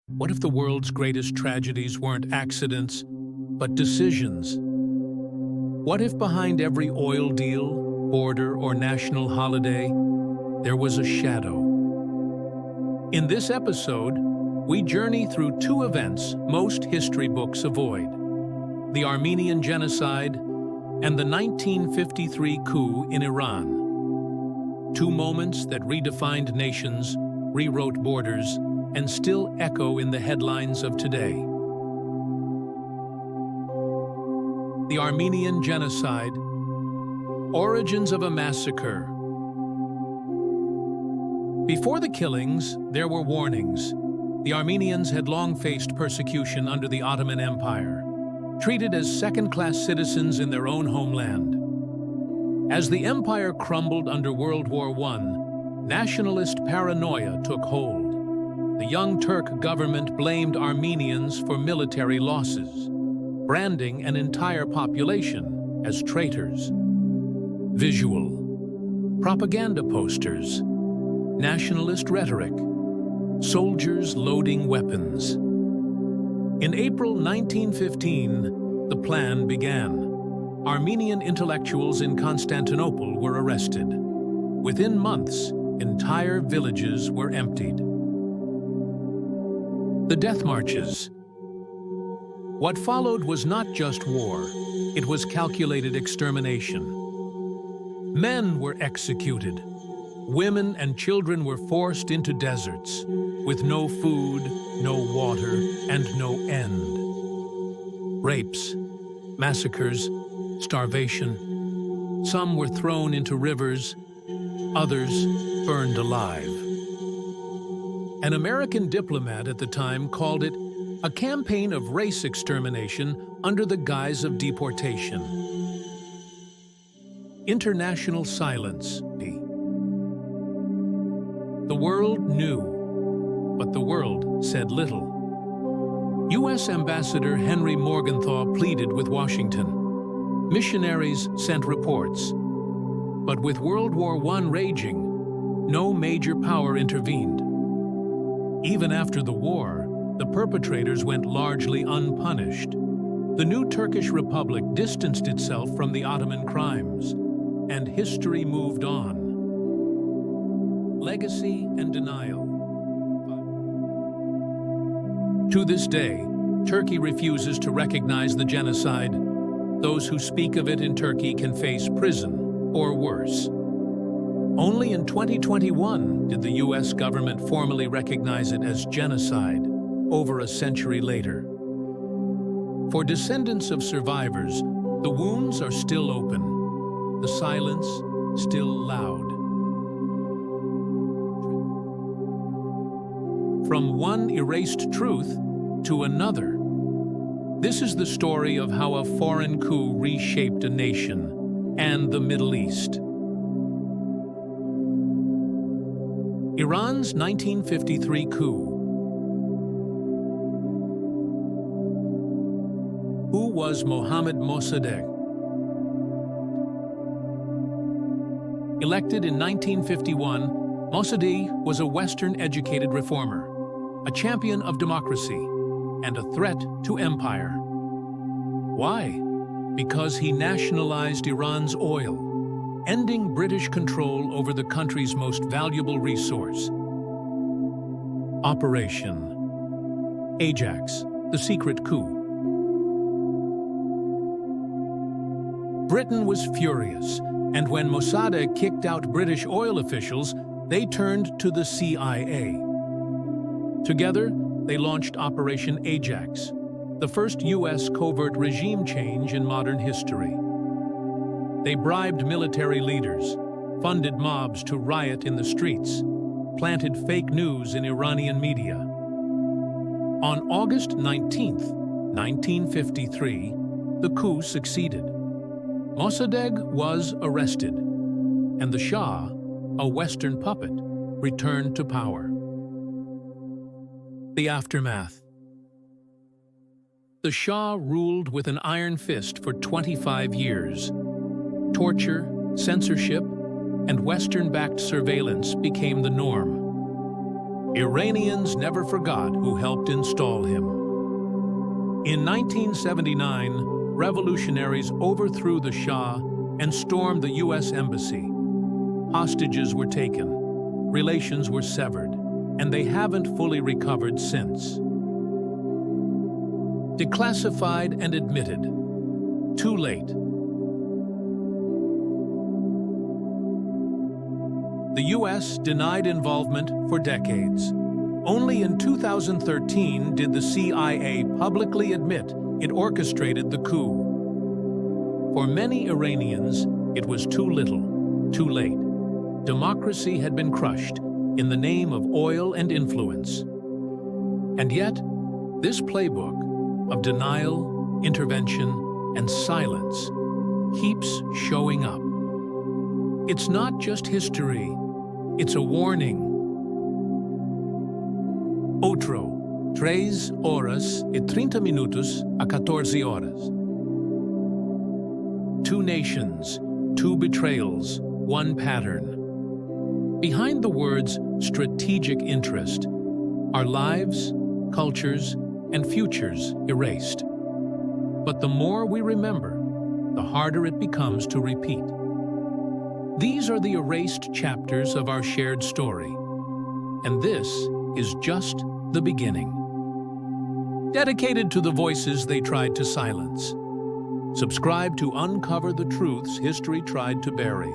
What if the world's greatest tragedies weren't accidents, but decisions? What if behind every oil deal, border, or national holiday, there was a shadow? In this episode, we journey through two events most history books avoid: the Armenian Genocide and the 1953 coup in Iran. Two moments that redefined nations, rewrote borders, and still echo in the headlines of today. The Armenian Genocide, origins of a massacre. Before the killings, there were warnings. The Armenians had long faced persecution under the Ottoman Empire, treated as second-class citizens in their own homeland. As the empire crumbled under World War I, nationalist paranoia took hold. The young Turk government blamed Armenians for military losses, branding an entire population as traitors. Visual, propaganda posters, nationalist rhetoric, soldiers loading weapons. In April 1915, the plan began. Armenian intellectuals in Constantinople were arrested. Within months, entire villages were emptied. The death marches. What followed was not just war, it was calculated extermination. Men were executed. Women and children were forced into deserts, with no food, no water, and no end. Rapes, massacres, starvation. Some were thrown into rivers, others burned alive. An American diplomat at the time called it a campaign of race extermination under the guise of deportation. International silence. The world knew, but the world said little. U.S. Ambassador Henry Morgenthau pleaded with Washington. Missionaries sent reports. But with World War I raging, no major power intervened. Even after the war, the perpetrators went largely unpunished. The new Turkish Republic distanced itself from the Ottoman crimes, and history moved on. Legacy and denial. To this day, Turkey refuses to recognize the genocide. Those who speak of it in Turkey can face prison or worse. Only in 2021 did the U.S. government formally recognize it as genocide, over a century later. For descendants of survivors, the wounds are still open, the silence still loud. From one erased truth to another, this is the story of how a foreign coup reshaped a nation and the Middle East. Iran's 1953 coup. Who was Mohammad Mossadegh? Elected in 1951, Mossadegh was a Western-educated reformer, a champion of democracy, and a threat to empire. Why? Because he nationalized Iran's oil, ending British control over the country's most valuable resource. Operation Ajax, the secret coup. Britain was furious, and when Mossadegh kicked out British oil officials, they turned to the CIA. Together, they launched Operation Ajax, the first U.S. covert regime change in modern history. They bribed military leaders, funded mobs to riot in the streets, planted fake news in Iranian media. On August 19, 1953, the coup succeeded. Mossadegh was arrested, and the Shah, a Western puppet, returned to power. The aftermath. The Shah ruled with an iron fist for 25 years. Torture, censorship, and Western-backed surveillance became the norm. Iranians never forgot who helped install him. In 1979, revolutionaries overthrew the Shah and stormed the U.S. Embassy. Hostages were taken, relations were severed, and they haven't fully recovered since. Declassified and admitted. Too late. The U.S. denied involvement for decades. Only in 2013 did the CIA publicly admit it orchestrated the coup. For many Iranians, it was too little, too late. Democracy had been crushed in the name of oil and influence. And yet, this playbook of denial, intervention, and silence keeps showing up. It's not just history, it's a warning. Outro, 3 horas e 30 minutos a 14 horas. Two nations, two betrayals, one pattern. Behind the words strategic interest are lives, cultures, and futures erased. But the more we remember, the harder it becomes to repeat. These are the erased chapters of our shared story, and this is just the beginning. Dedicated to the voices they tried to silence. Subscribe to uncover the truths history tried to bury.